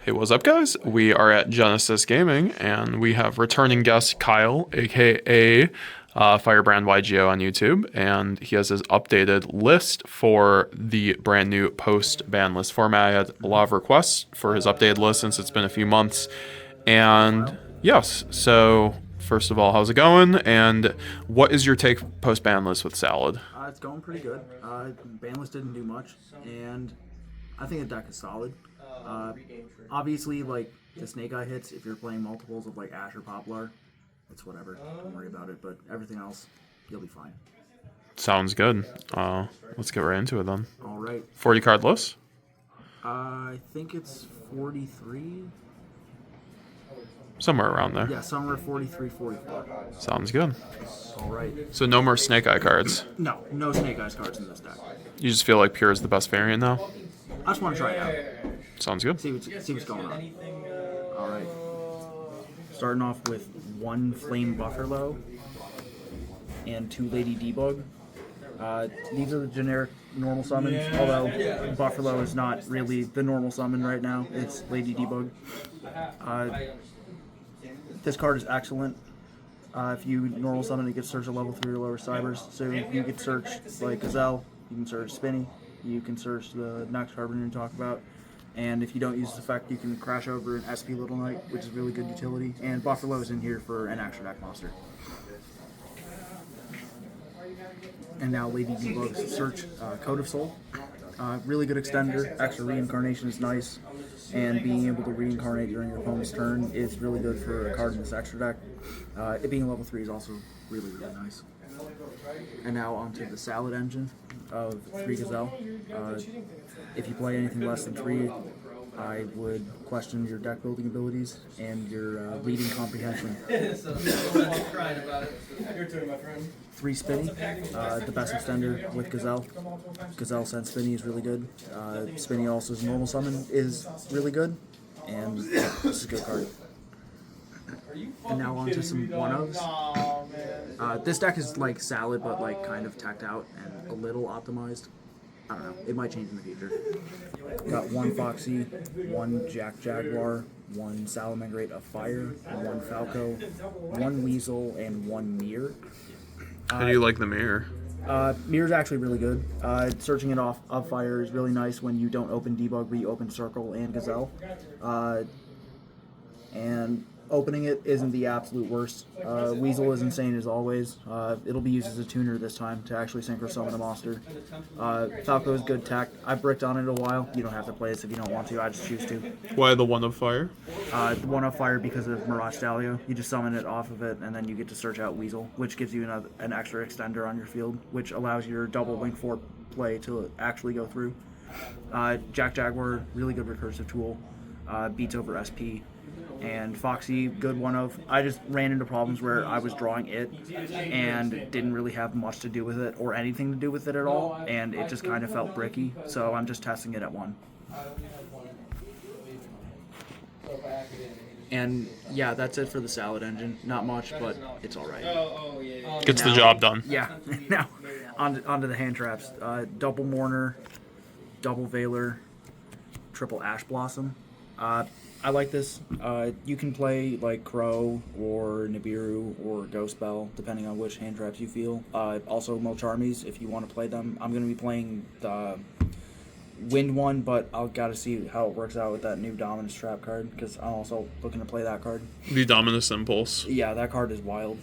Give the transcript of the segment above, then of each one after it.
Hey, what's up, guys? We are at Genesis Gaming, and we have returning guest Kyle, aka Firebrand YGO on YouTube, and he has his updated list for the brand new post-ban list format. I had a lot of requests for his updated list since it's been a few months, and yes, so first of all, how's it going, and what is your take post-ban list with Salad? It's going pretty good. Banlist didn't do much, and I think the deck is solid. Obviously, like, the Snake Eye hits, if you're playing multiples of, like, Ash or Poplar, it's whatever. Don't worry about it, but everything else, you'll be fine. Sounds good. Let's get right into it then. All right. 40 card list? I think it's 43. Somewhere around there. Yeah, somewhere 43, 44. Sounds good. All right. So no more Snake Eye cards. No Snake Eyes cards in this deck. You just feel like Pure is the best variant now? I just want to try it out. Sounds good. See what's going on. All right. Starting off with one Flame Buffalo and two Lady Debug. These are the generic normal summons, although Buffalo is not really the normal summon right now. It's Lady Debug. This card is excellent. If you normal summon, it gets search at level 3 or lower cybers. So you can search like Gazelle, you can search Spinny, you can search the next card we're going to talk about. And if you don't use this effect, you can crash over an SP Little Knight, which is really good utility. And Buffalo is in here for an extra deck monster. And now Lady Debug's Search Code of Soul. Really good extender. Extra reincarnation is nice. And being able to reincarnate during your opponent's turn is really good for a card in this extra deck. It being level 3 is also really, really nice. And now onto the Salad engine of 3 Gazelle. If you play anything less than 3, I would question your deck building abilities and your reading comprehension. 3 Spinny, the best extender with Gazelle. Gazelle Sense Spinny is really good. Spinny also as normal summon is really good, and this is a good card. And now on to some 1-ofs. This deck is like Salad, but like kind of tacked out and a little optimized. I don't know. It might change in the future. Got one Foxy, one Jack Jaguar, one Salamangreat of Fire, one Falco, one Weasel, and one Mirror. How do you like the mirror? Mirror's actually really good. Searching it off of Fire is really nice when you don't open Debug, but you open Circle and Gazelle. And opening it isn't the absolute worst. Weasel is insane as always. It'll be used as a tuner this time to actually synchro summon a monster. Falco is good tech. I've bricked on it a while. You don't have to play this if you don't want to. I just choose to. Why the one of fire? The one of fire because of Mirage Stalio. You just summon it off of it, and then you get to search out Weasel, which gives you an extra extender on your field, which allows your double Link 4 play to actually go through. Jack Jaguar, really good recursive tool. Beats over SP. And Foxy, good one of. I just ran into problems where I was drawing it and didn't really have much to do with it or anything to do with it at all, and it just kind of felt bricky, so I'm just testing it at 1. And yeah, that's it for the Salad engine. Not much, but it's alright. Gets the job done. Yeah. Now, onto the hand traps. Double Mourner, double Veiler, triple Ash Blossom. I like this. You can play like Crow or Nibiru or Ghost Bell, depending on which hand traps you feel. Also Molcharmies, if you want to play them. I'm going to be playing the Wind one, but I'll gotta see how it works out with that new Dominus Trap card, because I'm also looking to play that card. The Dominus Impulse. Yeah, that card is wild.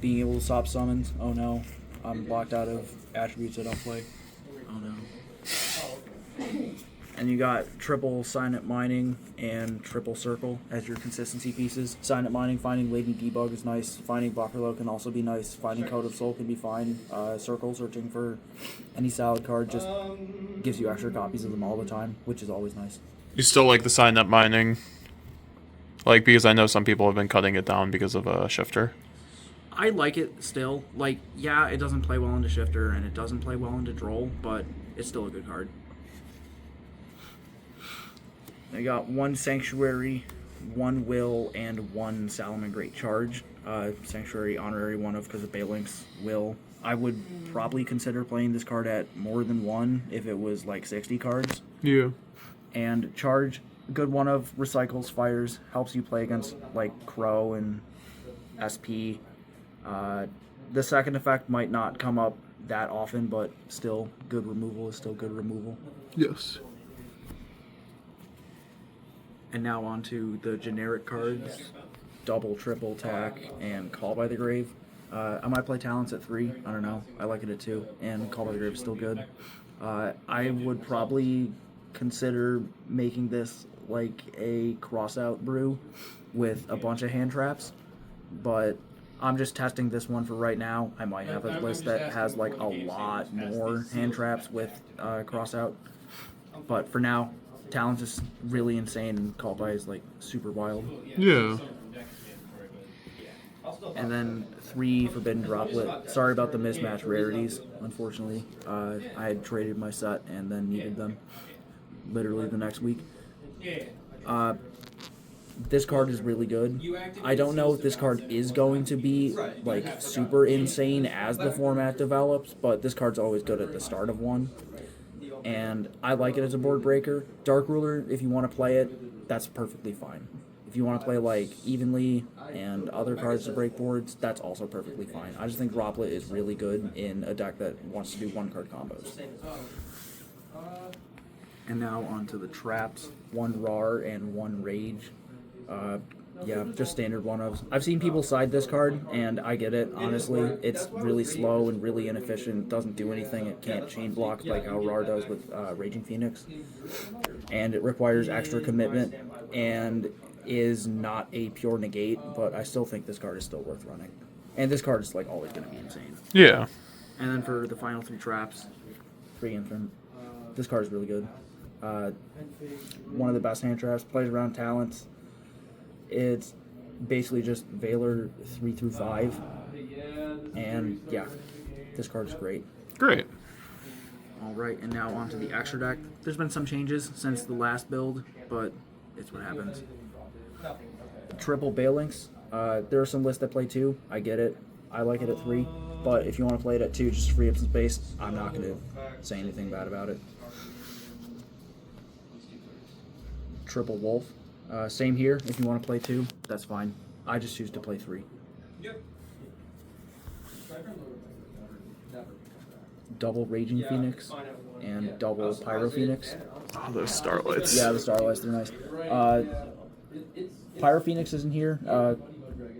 Being able to stop summons. Oh no. I'm blocked out of attributes I don't play. Oh no. And you got triple Signet Mining and triple Circle as your consistency pieces. Signet Mining, finding Lady Debug is nice. Finding Buffalo can also be nice. Finding Code of Soul can be fine. Circle, searching for any Salad card, just gives you extra copies of them all the time, which is always nice. You still like the sign up mining? Like, because I know some people have been cutting it down because of a shifter. I like it still. Like, yeah, it doesn't play well into Shifter, and it doesn't play well into Droll, but it's still a good card. I got one Sanctuary, one Will, and one Salamangreat Charge. Sanctuary honorary one of because of Balink's Will. I would probably consider playing this card at more than one if it was like 60 cards. Yeah. And Charge good one of recycles, fires, helps you play against like Crow and SP. The second effect might not come up that often, but still good removal is still good removal. Yes. And now on to the generic cards. Double, triple attack, and Call by the Grave. I might play Talents at 3. I don't know. I like it at 2. And Call by the Grave is still good. I would probably consider making this like a cross-out brew with a bunch of hand traps. But I'm just testing this one for right now. I might have a list that has like a lot more hand traps with cross-out. But for now, Talents is really insane and Call by is like super wild. Yeah. And then 3 Forbidden Droplet. Sorry about the mismatch rarities, unfortunately. I had traded my set and then needed them literally the next week. This card is really good. I don't know if this card is going to be like super insane as the format develops, but this card's always good at the start of one. And I like it as a board breaker. Dark Ruler, if you want to play it, that's perfectly fine. If you want to play like Evenly and other cards to break boards, that's also perfectly fine. I just think Droplet is really good in a deck that wants to do one card combos. And now onto the traps. 1 Rar and 1 Rage. Yeah, just standard one-ofs. I've seen people side this card, and I get it, honestly. It's really slow and really inefficient. It doesn't do anything. It can't chain block like how Rar does with Raging Phoenix. And it requires extra commitment, and is not a pure negate, but I still think this card is still worth running. And this card is like always going to be insane. Yeah. And then for the final 3 traps, 3 Infant. This card is really good. One of the best hand traps, plays around Talents. It's basically just Valor 3 through 5. And yeah, this card is great. Great. Alright, and now onto the extra deck. There's been some changes since the last build, but it's what happens. Triple Balinks. There are some lists that play 2. I get it. I like it at 3. But if you want to play it at 2 just to free up some space, I'm not going to say anything bad about it. Triple Wolf. Same here. If you want to play 2, that's fine. I just choose to play 3. Double Raging Phoenix and double Pyro Phoenix. Oh, those Starlights. Yeah, the Starlights, they're nice. Pyro Phoenix isn't here.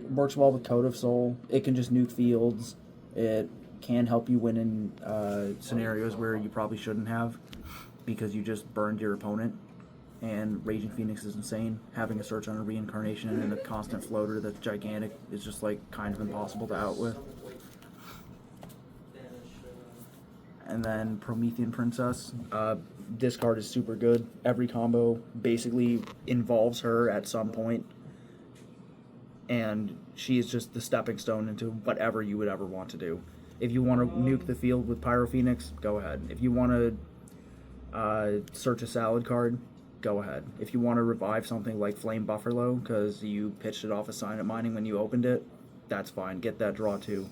Works well with Code of Soul. It can just nuke fields. It can help you win in scenarios where you probably shouldn't have because you just burned your opponent. And Raging Phoenix is insane. Having a search on a reincarnation and a constant floater that's gigantic is just like kind of impossible to out with. And then Promethean Princess. This card is super good. Every combo basically involves her at some point. And she is just the stepping stone into whatever you would ever want to do. If you want to nuke the field with Pyro Phoenix, go ahead. If you want to search a salad card, go ahead. If you want to revive something like Flame Buffalo because you pitched it off a Sign Up Mining when you opened it, that's fine. Get that draw too.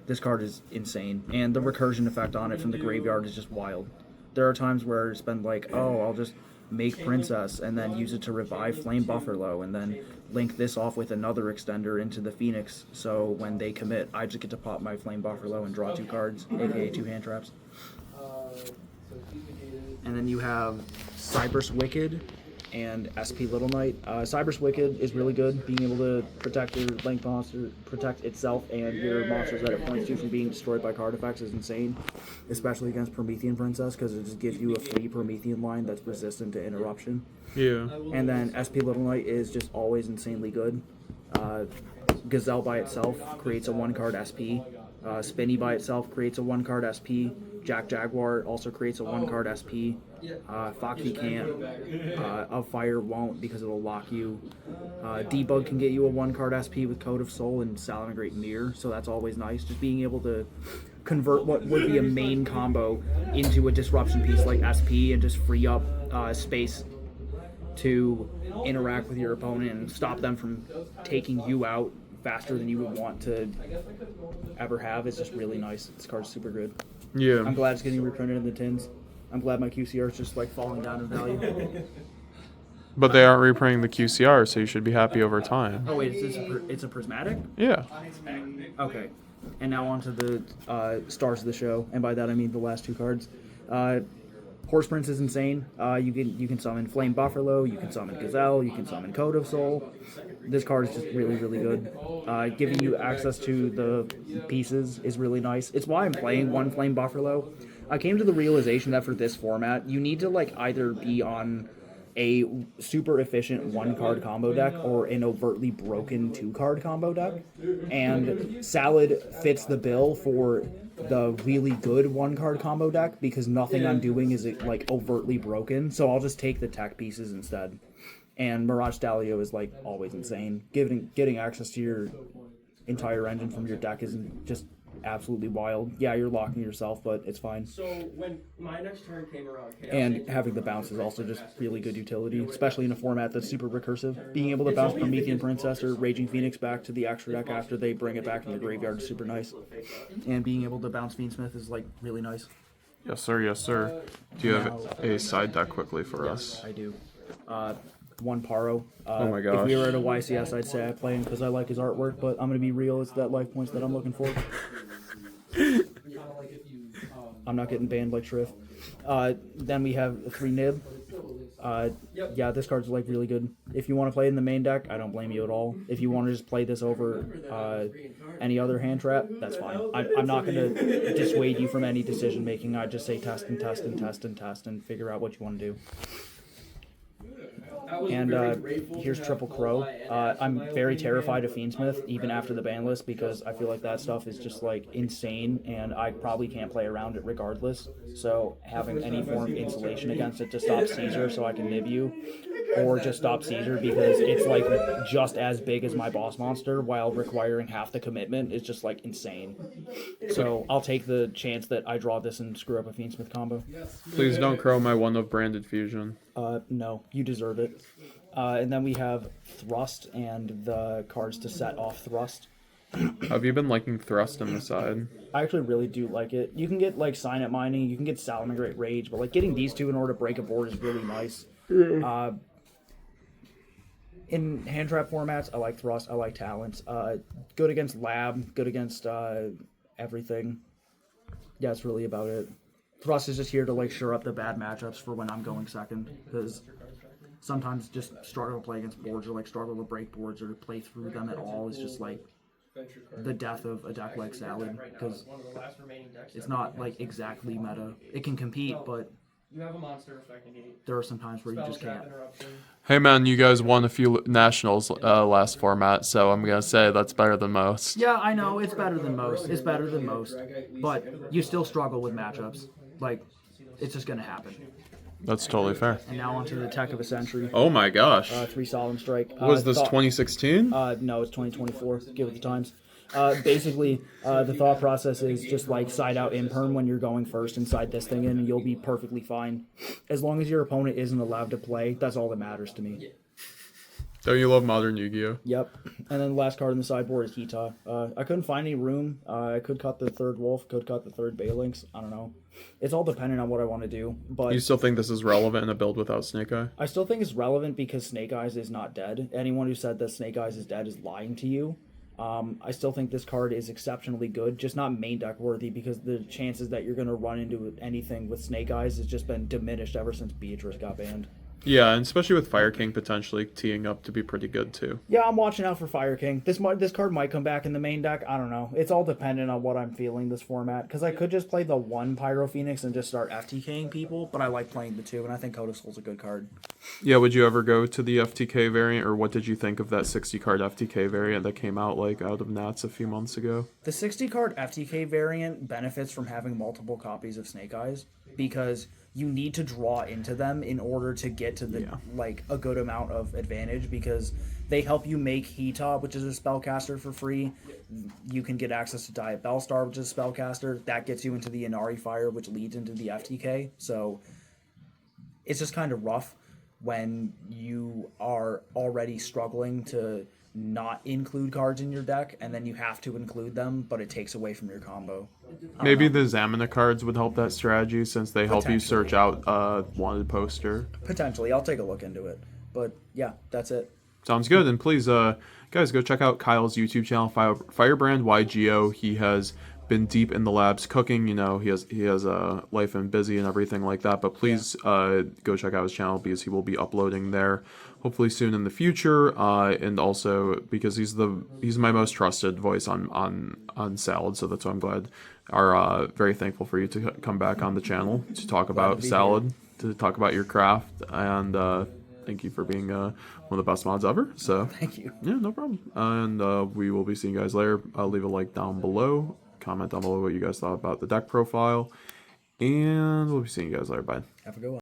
This card is insane. And the recursion effect on it from the graveyard is just wild. There are times where it's been like, oh, I'll just make Princess and then use it to revive Flame Buffalo and then link this off with another extender into the Phoenix. So when they commit, I just get to pop my Flame Buffalo and draw 2 cards, aka 2 hand traps. And then you have Cyberse Wicked and SP Little Knight. Cyberse Wicked is really good, being able to protect your Link monster, protect itself and your monsters that it points to from being destroyed by card effects is insane, especially against Promethean Princess because it just gives you a free Promethean line that's resistant to interruption. Yeah. And then SP Little Knight is just always insanely good. Gazelle by itself creates a 1-card SP. Spinny by itself creates a 1-card SP. Jack Jaguar also creates a 1-card SP. Foxy can't. Of Fire won't because it'll lock you. Debug can get you a 1-card SP with Code of Soul and Salamangreat Mirror, so that's always nice. Just being able to convert what would be a main combo into a disruption piece like SP and just free up space to interact with your opponent and stop them from taking you out faster than you would want to ever have is just really nice. This card's super good. Yeah. I'm glad it's getting reprinted in the tins. I'm glad my QCR is just like falling down in value. But they aren't reprinting the QCR, so you should be happy over time. Oh wait, it's a prismatic? Yeah. Okay. And now on to the stars of the show, and by that I mean the last 2 cards. Horse Prince is insane. You can summon Flame Buffalo, you can summon Gazelle, you can summon Code of Soul. This card is just really, really good. Giving you access to the pieces is really nice. It's why I'm playing 1 Flame Buffalo. I came to the realization that for this format, you need to like either be on a super efficient 1-card combo deck or an overtly broken 2-card combo deck. And Salad fits the bill for the really good 1-card combo deck because nothing I'm doing is like overtly broken. So I'll just take the tech pieces instead. And Mirage Stallion is like always insane. Getting access to your entire engine from your deck is just absolutely wild. Yeah, you're locking yourself, but it's fine. So when my next turn came around, and having the bounce is also just really good utility, especially in a format that's super recursive. Being able to bounce Promethean Princess or Raging Phoenix back to the extra deck after they bring it back from the graveyard is super nice. And being able to bounce Fiendsmith is like really nice. Yes, sir. Yes, sir. Do you have a side deck quickly for us? I do. 1 Paro. Oh my gosh. If we were at a YCS, I'd say I play him because I like his artwork, but I'm going to be real. It's that life points that I'm looking for. I'm not getting banned like Shrift. Then we have 3 Nib. Yeah, this card's like really good. If you want to play it in the main deck, I don't blame you at all. If you want to just play this over any other hand trap, that's fine. I'm not going to dissuade you from any decision making. I just say test and test and test and test and figure out what you want to do. And here's Triple Crow. I'm very terrified of Fiendsmith, even after the ban list, because I feel like that stuff is just like insane, and I probably can't play around it regardless. So having any form of insulation against it to stop Caesar so I can nib you, or just stop Caesar because it's like just as big as my boss monster while requiring half the commitment is just like insane. So I'll take the chance that I draw this and screw up a Fiendsmith combo. Please don't crow my 1 of Branded Fusion. No, you deserve it. And then we have Thrust and the cards to set off Thrust. Have you been liking Thrust in the side? I actually really do like it. You can get like Sign Up Mining, you can get Salamangreat Rage, but like getting these 2 in order to break a board is really nice. In hand trap formats, I like Thrust, I like Talents. Good against Lab, good against everything. Yeah, that's really about it. Thrust is just here to like shore up the bad matchups for when I'm going second, because sometimes just struggle to play against boards or like struggle to break boards or to play through them at all is just like the death of a deck like Salad, because it's not like exactly meta. It can compete, but there are some times where you just can't. Hey man, you guys won a few nationals last format, so I'm gonna say that's better than most. Yeah, I know, it's better than most. It's better than most, but you still struggle with matchups. Like, it's just gonna happen. That's totally fair. And now onto the Tech of a Century. Oh my gosh. 3 Solemn Strike. Was this 2016? No, it's 2024. Give it the times. Basically, the thought process is just like side out imperm when you're going first and side this thing in, and you'll be perfectly fine. As long as your opponent isn't allowed to play, that's all that matters to me. Don't you love modern Yu-Gi-Oh? Yep. And then the last card on the sideboard is Hita. I couldn't find any room. I could cut the 3rd Wolf, could cut the 3rd Balinx. I don't know. It's all dependent on what I want to do. But You still think this is relevant in a build without Snake Eye? I still think it's relevant because Snake Eyes is not dead. Anyone who said that Snake Eyes is dead is lying to you. I still think this card is exceptionally good, just not main deck worthy, because the chances that you're going to run into anything with Snake Eyes has just been diminished ever since Beatrice got banned. Yeah, and especially with Fire King potentially teeing up to be pretty good too. Yeah, I'm watching out for Fire King. This card might come back in the main deck. I don't know. It's all dependent on what I'm feeling this format, because I could just play the 1 Pyro Phoenix and just start FTKing people, but I like playing the 2, and I think Code of Soul's a good card. Yeah, would you ever go to the FTK variant, or what did you think of that 60-card FTK variant that came out like out of Nats a few months ago? The 60-card FTK variant benefits from having multiple copies of Snake Eyes, because you need to draw into them in order to get to the like a good amount of advantage, because they help you make Hita, which is a spellcaster, for free. You can get access to Diet Bellstar, which is a spellcaster. That gets you into the Inari Fire, which leads into the FTK. So it's just kind of rough when you are already struggling to not include cards in your deck, and then you have to include them, but it takes away from your combo. Maybe the Zamina cards would help that strategy, since they help you search out a wanted poster. Potentially. I'll take a look into it. But yeah, that's it. Sounds good. And please, guys, go check out Kyle's YouTube channel, Firebrand yugioh. He has been deep in the labs cooking. You know, he has a life and busy and everything like that. But please, go check out his channel because he will be uploading there hopefully soon in the future. And also because he's my most trusted voice on Salad. So that's why I'm glad. Very thankful for you to come back on the channel to talk about Salad, to talk about your craft, and thank you for being one of the best mods ever. So Thank you. yeah, no problem. And we will be seeing you guys later. Leave a like down below. Comment down below what you guys thought about the deck profile. And we'll be seeing you guys later. Bye. Have a good one.